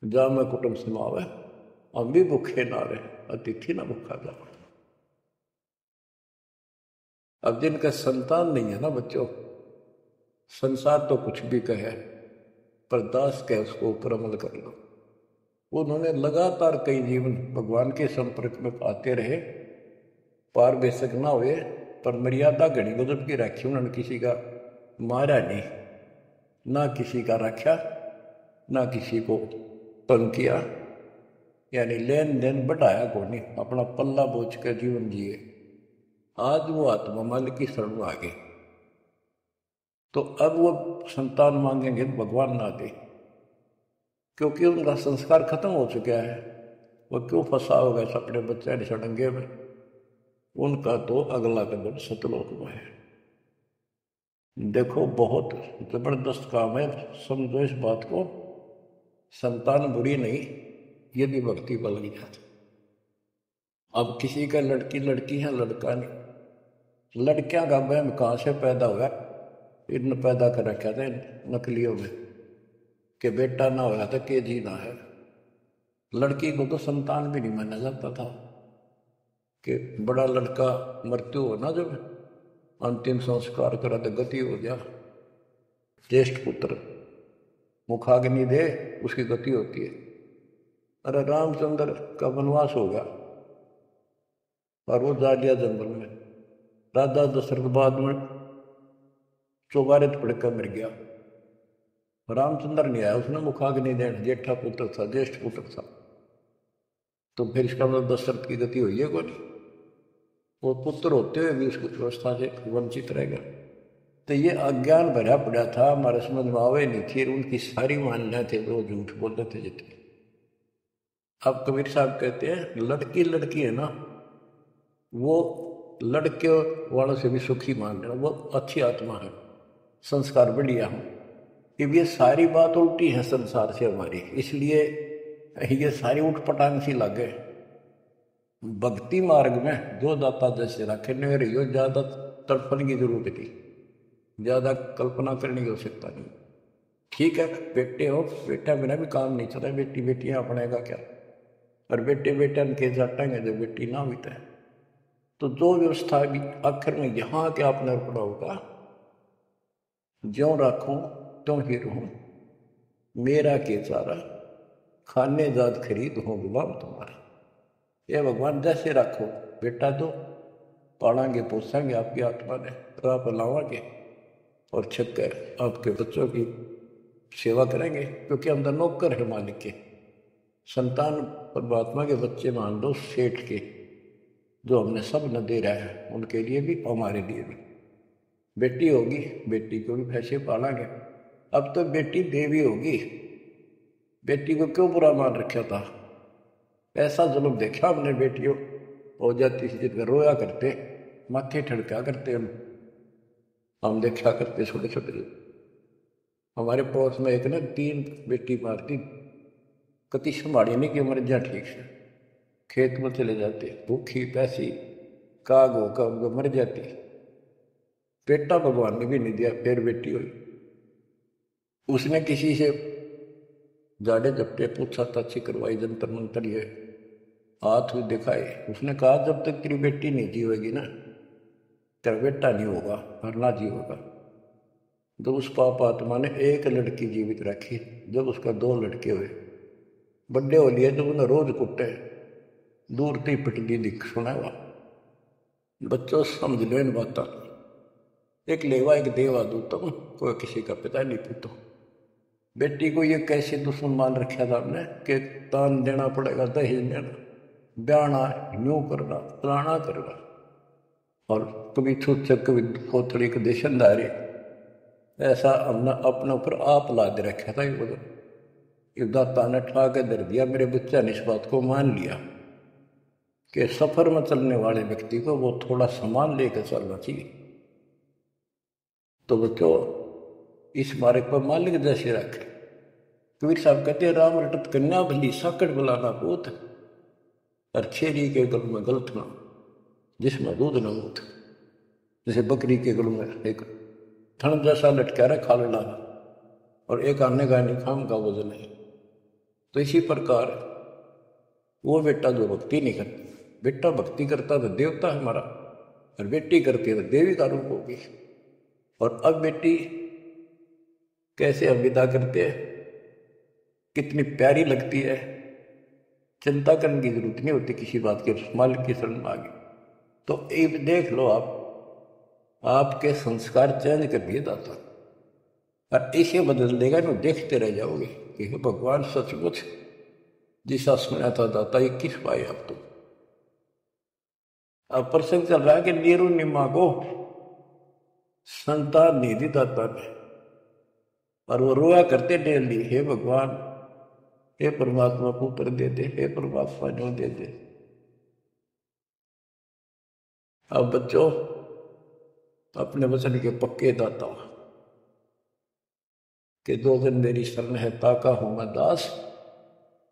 जा मैं कुटुंब समावे, हम भी भूखे ना रहे, अतिथि ना भूखा जा। अब जिनका संतान नहीं है ना बच्चों, संसार तो कुछ भी कहे पर दास कहे उसको ऊपर अमल कर लो। उन्होंने लगातार कई जीवन भगवान के संपर्क में आते रहे, पार बेशक ना हुए पर मर्यादा घड़ी गजब की रखी उन्होंने, किसी का मारा नहीं, ना किसी का रखा, ना किसी को तंग किया, यानी लेन देन बढ़ाया को नहीं, अपना पल्ला बोझ कर जीवन जिए। आज वो आत्मा मालिक की शरण आ गए, तो अब वो संतान मांगेंगे तो भगवान ना दे, क्योंकि उनका संस्कार खत्म हो चुका है। वो क्यों फंसा होगा इस अपने बच्चे ने सड़ंगे में, उनका तो अगला कदम सतलोक में है। देखो बहुत जबरदस्त काम है, समझो इस बात को। संतान बुरी नहीं यदि भक्ति पर लग जाती। अब किसी का लड़की लड़की है, लड़का नहीं। लड़कियां का वहम कहाँ से पैदा हुआ, इन पैदा कर रखा था नकलियों में कि बेटा ना होया था के जीना है। लड़की को तो संतान भी नहीं माना जाता था कि बड़ा लड़का मृत्यु हो ना, जब अंतिम संस्कार करा तो गति हो जा, ज्येष्ठ पुत्र मुखाग्नि दे उसकी गति होती है। अरे रामचंद्र का वनवास हो गया और वो जा लिया जंगल में, राजा दशरथ बाद में चौबारे पड़कर मर गया। रामचंद्र नहीं आया, उसने मुखाग्नि देना, जेठा पुत्र था, ज्येष्ठ पुत्र था, तो फिर इसका मतलब दशरथ की गति हुई है को नहीं, वो पुत्र होते हुए भी उसकी व्यवस्था से वंचित रह गया। तो ये अज्ञान भरा पड़ा था, हमारे समझ में आवे नहीं थी, उनकी सारी मान्यता थे तो झूठ बोलते थे जितने। अब कबीर साहब कहते हैं लड़की लड़की है ना, वो लड़के वालों से भी सुखी मान लेना, वो अच्छी आत्मा है, संस्कार बढ़िया हो। अब ये सारी बात उल्टी है संसार से हमारी, इसलिए ये सारी उठपटांग सी लगे। भक्ति मार्ग में जो दाता जैसे रखे नहीं रही हो, ज्यादा तड़पने की जरूरत नहीं, ज्यादा कल्पना करने की आवश्यकता नहीं। ठीक है बेटे हो, बेटा बिना भी काम नहीं चला, बेटी बेटियां अपने का क्या, और बेटे बेटा के जाटेंगे जो बेटी ना हुई है। तो जो व्यवस्था भी आखिर में यहाँ के आपने पड़ा होगा, ज्यों राखूं त्यों ही रहूं, मेरा के चारा खाने जात खरीद हो गुलाम तुम्हारा। ये भगवान जैसे रखो, बेटा दो पालेंगे पोसेंगे आपकी आत्मा ने, राह पर लावांगे और छक कर आपके बच्चों की सेवा करेंगे, क्योंकि हम तो नौकर है मालिक के। संतान परमात्मा के बच्चे मान लो सेठ के, जो हमने सब न दे रहा है, उनके लिए भी हमारे लिए भी। बेटी होगी, बेटी को भी पैसे पालेंगे। अब तो बेटी देवी होगी, बेटी को क्यों बुरा मान रखा था, ऐसा जुल्म देखा हमने। बेटियों हो जाती थी जिनका रोया करते, माथे ठड़का करते, हम देखा करते छोटे छोटे। हमारे पड़ोस में एक ना 3 बेटी मारती, कति संभाड़ी नहीं कि मर जा ठीक से, खेत में चले जाते भूखी पैसी, काग होकर मर जाती। बेटा भगवान ने भी नहीं दिया, फिर बेटी हुई। उसने किसी से जाड़े झपटे पूछा ताछी करवाई, जंतर मंतर ये हाथ भी दिखाए। उसने कहा जब तक तेरी बेटी नहीं जीवेगी ना, तेरा बेटा नहीं होगा और ना जी होगा। जब उस पाप आत्मा ने एक लड़की जीवित रखी, जब उसका 2 लड़के हुए, बड्डे हो लिए, जब उन्हें रोज कुटे, दूर ती पिटदी दिख सुना हुआ। बच्चों समझ लो इन बात, एक लेवा एक देवा दूतम, कोई किसी का पिता नहीं पूतो। बेटी को ये कैसे दुश्मन मान रखा था हमने कि तान देना पड़ेगा, दहेज देना, ब्याना, न्यू करना, फलाना करना, और कभी छूत कभी कोथड़ी के देशनदारी, ऐसा हमने अपने ऊपर आप लाद रखा था। ये दाता ने ठा के दर दिया, मेरे बच्चा ने इस बात को मान लिया कि सफर में चलने वाले व्यक्ति को वो थोड़ा सामान लेकर चलना चाहिए। तो बच्चों इस मार्ग पर मालिक जैसे रखे। कबीर साहब कहते हैं राम रटत कन्या भली, साकट बुलाना पूत, और छेरी के गल में गलतना, जिसमें दूध न मूत। जैसे बकरी के गल में एक थन जैसा लटका रहा खाल लाना, और एक आने का निखाम का वजन है। तो इसी प्रकार वो बेटा जो भक्ति नहीं करता, बेटा भक्ति करता तो देवता हमारा, और बेटी करती है देवी का रूप होगी। और अब बेटी कैसे हम विदा करते हैं, कितनी प्यारी लगती है, चिंता करने की जरूरत नहीं होती किसी बात की, मालिक की शरण में आ गई। तो एक देख लो आप, आपके संस्कार चेंज कर दिए दाता, और इसे बदल देगा ना, देखते रह जाओगे कि हे भगवान सचमुच जिसा सुना था दाता ये किस पाए आप तो। अब प्रसंग चल रहा है कि नीरू निम्मा को संतान नहीं दी दाता ने, और वो रोया करते डेली, हे भगवान, हे परमात्मा पुत्र दे दे, हे परमात्मा जो दे दे। अब बच्चों अपने वचन के पक्के दाता कि दो दिन मेरी शरण है, ताका हूं मैं दास,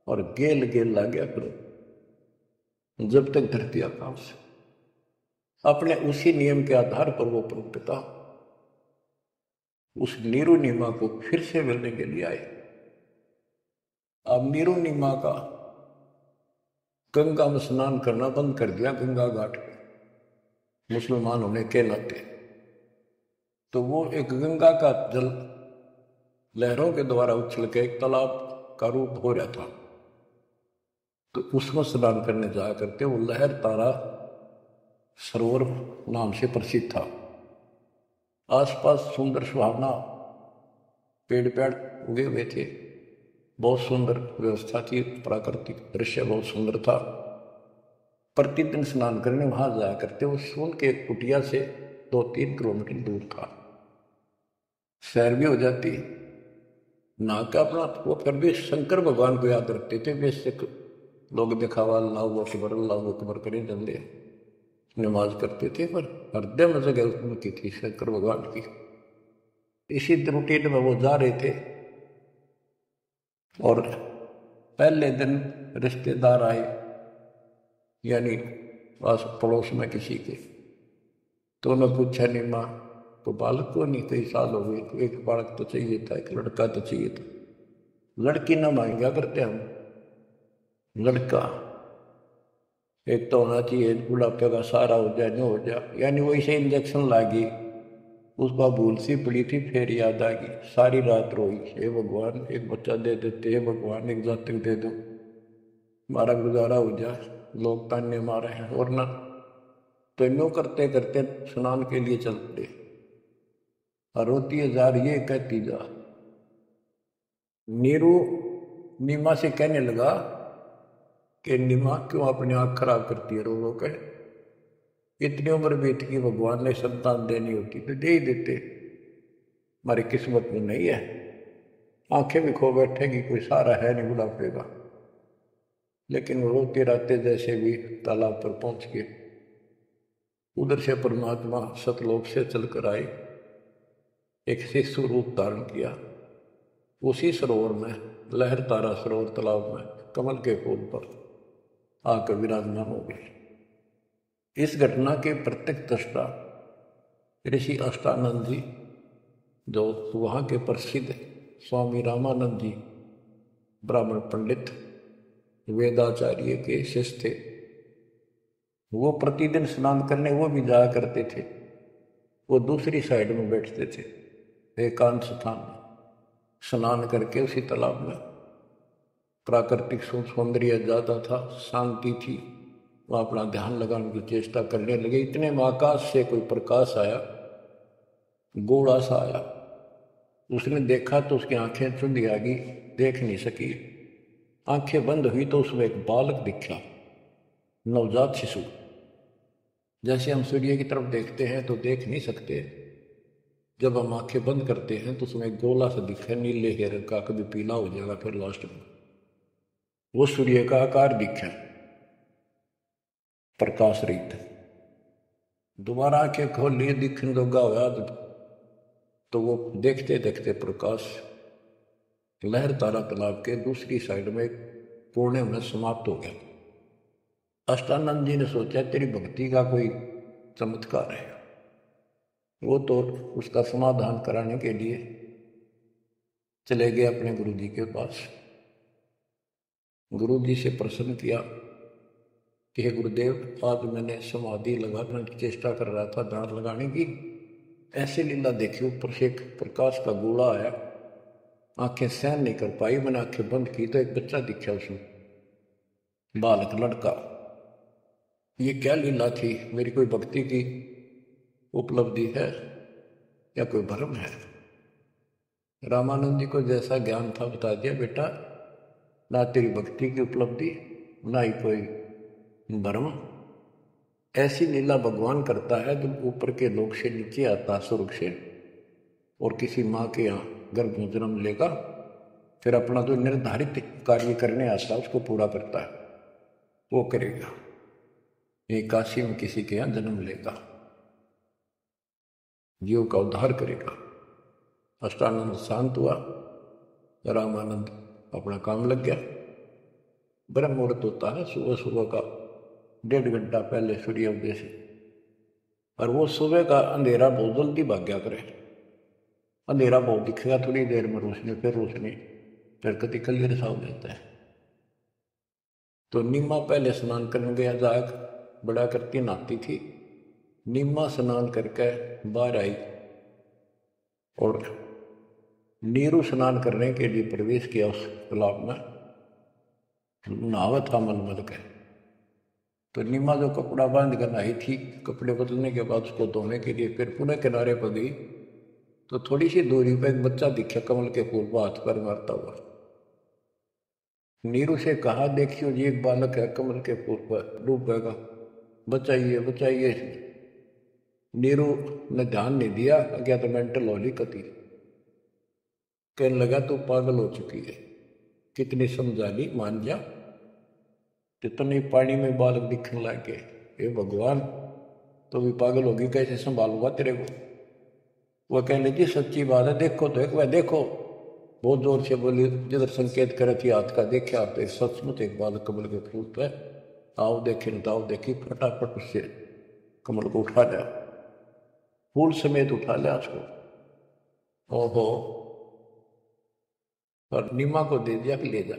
और गेल गेल ला गया करो जब तक धरती आकाश। अपने उसी नियम के आधार पर वो पिता उस नीरू नीमा को फिर से मिलने के लिए आए। अब नीरू नीमा का गंगा में स्नान करना बंद कर दिया, गंगा घाट पे मुसलमान होने के नाते। तो वो एक गंगा का जल लहरों के द्वारा उछल के एक तालाब का रूप हो रहा था, तो उसमें स्नान करने जाया करते। वो लहर तारा सरोवर नाम से प्रसिद्ध था। आसपास सुंदर सुहावना पेड़ पेड़ उगे हुए थे, बहुत सुंदर व्यवस्था थी, प्राकृतिक दृश्य बहुत सुंदर था। प्रतिदिन स्नान करने वहां जाया करते। वो सोन के कुटिया से 2-3 किलोमीटर दूर था, सैर भी हो जाती ना का अपना। वो फिर भी शंकर भगवान को याद रखते थे। बेशक लोग दिखावा अल्लाह अकबर करें चंदे नमाज करते थे, पर हृदय में जगह उनकी थी शंकर भगवान की। इसी रूटीन में वो जा रहे थे, और पहले दिन रिश्तेदार आए, यानी पास पड़ोस में किसी के। तो उन्होंने पूछा, नहीं माँ तो बालक को नहीं, कई साल हो गए, तो एक बालक तो चाहिए था, एक लड़का तो चाहिए था। लड़की ना मांगा करते हम, लड़का एक तो होना चाहिए, बुढ़ापे का सारा हो जाए, नहीं हो जाए। यानी वही से इंजेक्शन लागी, उसका भूल सी पड़ी थी, फिर याद आ गई, सारी रात रोई, हे भगवान एक बच्चा दे देते, हे भगवान एक जातक दे दो, हमारा गुजारा हो जाए, लोग ताने मारे हैं। और ना तो नो करते करते स्नान के लिए चल पड़े। और रोती है जा रही है, कहती जा। नीरू नीमा से कहने लगा कि नीमा क्यों अपनी आंख खराब करती है रो रो कर, इतनी उम्र बीत गई, भगवान ने संतान देनी होती तो दे ही देते, हमारी किस्मत में नहीं है, आंखें भी खो बैठेगी, कोई सहारा है नहीं बुढ़ापे का। लेकिन रोते रहते जैसे भी तालाब पर पहुंच गए। उधर से परमात्मा सतलोक से चलकर आए, एक शिशु रूप धारण किया। उसी सरोवर में, लहर तारा सरोवर तालाब में, कमल के फूल पर आकर विराजमान हो गए। इस घटना के प्रत्यक्ष दृष्टा ऋषि अष्टानंद जी, जो वहाँ के प्रसिद्ध स्वामी रामानंद जी ब्राह्मण पंडित वेदाचार्य के शिष्य थे, वो प्रतिदिन स्नान करने वो भी जाया करते थे। वो दूसरी साइड में बैठते थे, एकांत स्थान में स्नान करके उसी तालाब में। प्राकृतिक सौंदर्य ज़्यादा था, शांति थी, वह अपना ध्यान लगाने की चेष्टा करने लगे। इतने में आकाश से कोई प्रकाश आया, गोला सा आया। उसने देखा तो उसकी आंखें चुंधी आ गई, देख नहीं सकी। आंखें बंद हुई तो उसमें एक बालक दिखा, नवजात शिशु। जैसे हम सूर्य की तरफ देखते हैं तो देख नहीं सकते, जब हम आंखें बंद करते हैं तो उसमें गोला सा दिखे, नीले रंग का, कभी पीला हो जाएगा, फिर लास्ट में वो सूर्य का आकार दिखे, प्रकाश रहित। दोबारा आंखें खोल लिए, दिखने लगा हुआ तो वो देखते देखते प्रकाश लहर तारा तालाब के दूसरी साइड में कोने में समाप्त हो गया। अष्टानंद जी ने सोचा तेरी भक्ति का कोई चमत्कार है। वो तो उसका समाधान कराने के लिए चले गए अपने गुरु जी के पास। गुरु जी से प्रश्न किया कि हे गुरुदेव, आज मैंने समाधि लगाने की चेष्टा कर रहा था, ध्यान लगाने की, ऐसे लीला देखी, ऊपर से एक प्रकाश का गोला आया, आंखें सहन नहीं कर पाई, मैंने आंखें बंद की तो एक बच्चा दिखा उसमें, बालक लड़का। ये क्या लीला थी? मेरी कोई भक्ति की उपलब्धि है या कोई भ्रम है? रामानंद जी को जैसा ज्ञान था बता दिया, बेटा ना तेरी भक्ति की उपलब्धि, ना ही कोई भ्रम। ऐसी लीला भगवान करता है जब ऊपर के लोक से नीचे आता स्वर्ग से और किसी माँ के यहाँ गर्भ में जन्म लेगा, फिर अपना जो निर्धारित कार्य करने आता है उसको पूरा करता है, वो करेगा। ये काशी में किसी के यहाँ जन्म लेगा, जीव का उद्धार करेगा। अष्टानंद शांत हुआ, रामानंद अपना काम लग गया। ब्रह्म मुहूर्त होता है सुबह सुबह का 1.5 घंटा पहले सूर्योदय से, और वो सुबह का अंधेरा बहुत जल्दी भाग गया करे। अंधेरा बहुत दिखेगा, थोड़ी देर में रोशनी, फिर रोशनी, फिर कभी क्लियर सा हो जाता है। तो नीमा पहले स्नान करने गया, जाग बड़ा करती नहाती थी। नीमा स्नान करके बाहर आई और नीरू स्नान करने के लिए प्रवेश किया उस तालाब में, नहावा था मन मल के। तो नीमा जो कपड़ा बांध कर नहाई थी, कपड़े बदलने के बाद उसको धोने के लिए फिर पुनः किनारे पर गई, तो थोड़ी सी दूरी पर एक बच्चा दिखा कमल के फूल को हाथ पर मारता हुआ। नीरू से कहा, देखियो जी एक बालक है कमल के फूल पर डूबेगा, बचाइए बचाइए। नीरू ने ध्यान नहीं दिया, क्या तो मेंटल होली कती, कहने लगा तू पागल हो चुकी है, कितनी समझानी मान जा, कितने पानी में बालक दिखने लगे। हे भगवान, तो भी पागल होगी, कैसे संभालूंगा तेरे को? वह कहने लगी सच्ची बात है, देखो तो एक बार देखो, बहुत जोर से बोली, जिधर संकेत करे थी हाथ का, देखे आप तो सचमुच एक बालक कमल के फूल पे, आओ देखे न ताओ देखी, फटाफट उससे कमल को उठा लिया, फूल समेत उठा लिया उसको। ओहो, और नीमा को दे दिया कि ले जा।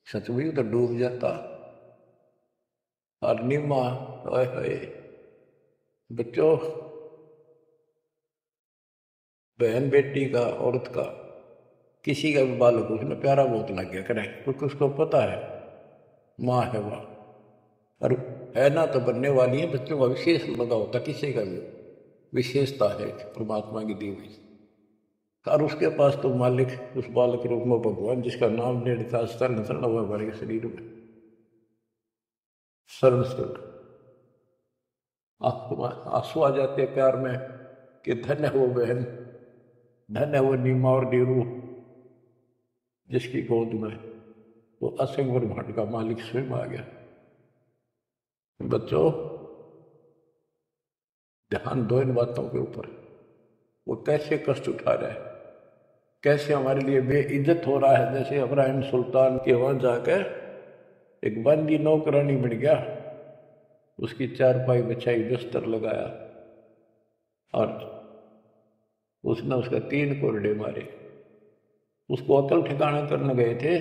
सच में तो डूब जाता। और नीमा, ओए होए बच्चों, बहन बेटी का, औरत का, किसी का भी बालक उसने प्यारा बहुत लग गया करे, क्योंकि उसको पता है माँ है वह, और है ना तो बनने वाली है। बच्चों का विशेष लगा होता, किसी का भी विशेषता है परमात्मा की दी हुई, और उसके पास तो मालिक उस बालक के रूप में भगवान, जिसका नाम निर्णय शरण हुआ हमारे शरीर में, सर्वश्रेष्ठ। आंसू आ जाते हैं प्यार में कि धन्य हो बहन, धन्य हो नीमा और नीरू, जिसकी गोद में वो असंग ब्रह्मांड का मालिक स्वयं आ गया। बच्चों, ध्यान दो इन बातों के ऊपर। वो कैसे कष्ट उठा रहा है, कैसे हमारे लिए बेइज्जत हो रहा है। जैसे इब्राहिम सुल्तान के वहां जाकर एक बंदी नौकरानी बन गया, उसकी चारपाई बिछाई, बिस्तर लगाया, और उसने उसका 3 कोरडे मारे। उसको अकल ठिकाना करने गए थे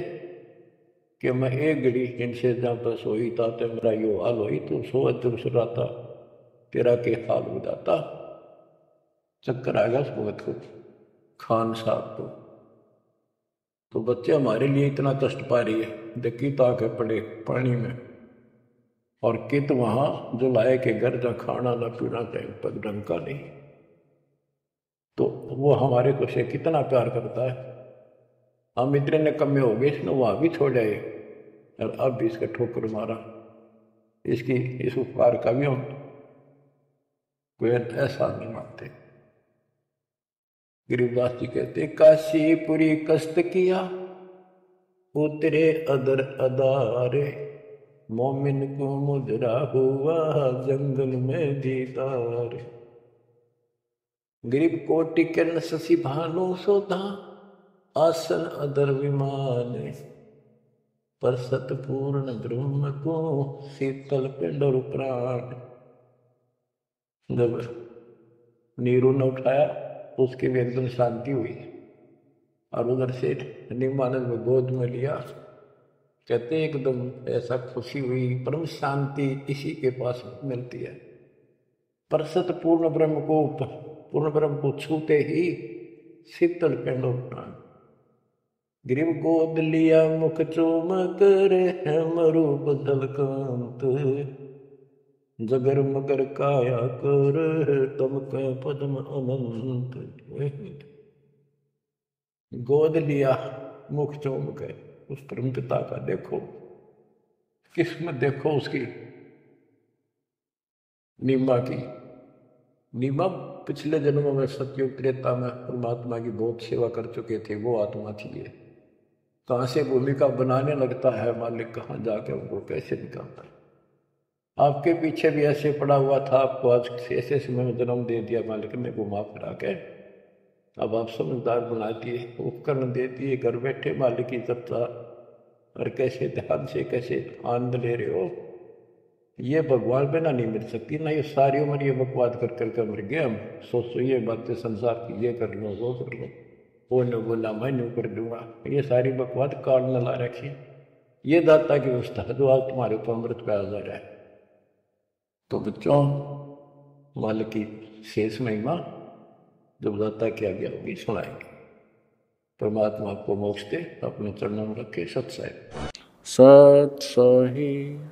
कि मैं एक घड़ी इनसे जब बस हुई था तो मेरा यो हाल हुई, तो सो सुराता तेरा के हाल बताता। चक्कर आ गया उस भगत को, खान साहब को। तो बच्चे हमारे लिए इतना कष्ट पा रही है, देखी ताके पड़े पानी में, और कित वहां जो लाए के घर जहाँ खाना न पीना टाइम पर ढंग का नहीं। तो वो हमारे को से कितना प्यार करता है। हम इतने कमे हो गए, इसने वहां भी छोड़ आए और अब भी इसका ठोकर मारा। इसकी इस उपकार का भी हम कोई ऐसा नहीं मानते। गरीबदास जी कहते, काशीपुरी कष्ट किया उतरे अदर अदारे, मोमिन को मुजरा हुआ जंगल में दीदार। गरीब कोटि के न शशि भानु सोधा, आसन अदर विमान, पर सतपूर्ण ब्रह्म को शीतल पिंड और प्राण। जब नीरू ने उठाया तो उसकी भी एकदम शांति हुई, और उधर से निमानंद में गोद में लिया, कहते एकदम ऐसा खुशी हुई, परम शांति इसी के पास मिलती है। परसत पूर्ण ब्रह्म को छूते ही शीतल पिंडो प्राण। ग्रीव गोद लिया मुख चूम कर है मरूप झलकांत। जगर मगर काया कर तम कै पद्म अनंत। गोद लिया मुख चूम कर उस परम पिता का देखो, किस्मत देखो उसकी। नीमा की नीमा पिछले जन्मों में सतयुग त्रेता में परमात्मा की बहुत सेवा कर चुके थे, वो आत्मा थी ये। कहाँ से भूमिका बनाने लगता है मालिक, कहाँ जाके उनको कैसे निकालता है। आपके पीछे भी ऐसे पड़ा हुआ था, आपको आज ऐसे समय में जन्म दे दिया मालिक ने घुमा फिरा के। अब आप समझदार बना दिए, उपकरण दे दिए, घर बैठे मालिक की सत्ता, और कैसे ध्यान से कैसे आनंद ले रहे हो। ये भगवान पे ना नहीं मिल सकती ना, ये सारी उम्र ये बकवाद कर करके मर गए हम। सोचो ये बातें संसार की, ये कर लो वो कर लो, वो न बोला मैं न्यू कर दूंगा, ये सारी बकवाद काट न ला रखी। ये दाता की व्यवस्था है जो आज तुम्हारे ऊपर अमृत पे आ रहा है। तो बच्चों, मालिक की शेष महिमा जब दाता की आज्ञा होगी सुनाएंगे। परमात्मा आपको मोक्ष दे, अपने चरणों में रखे। सत साहिब। सत साहिब।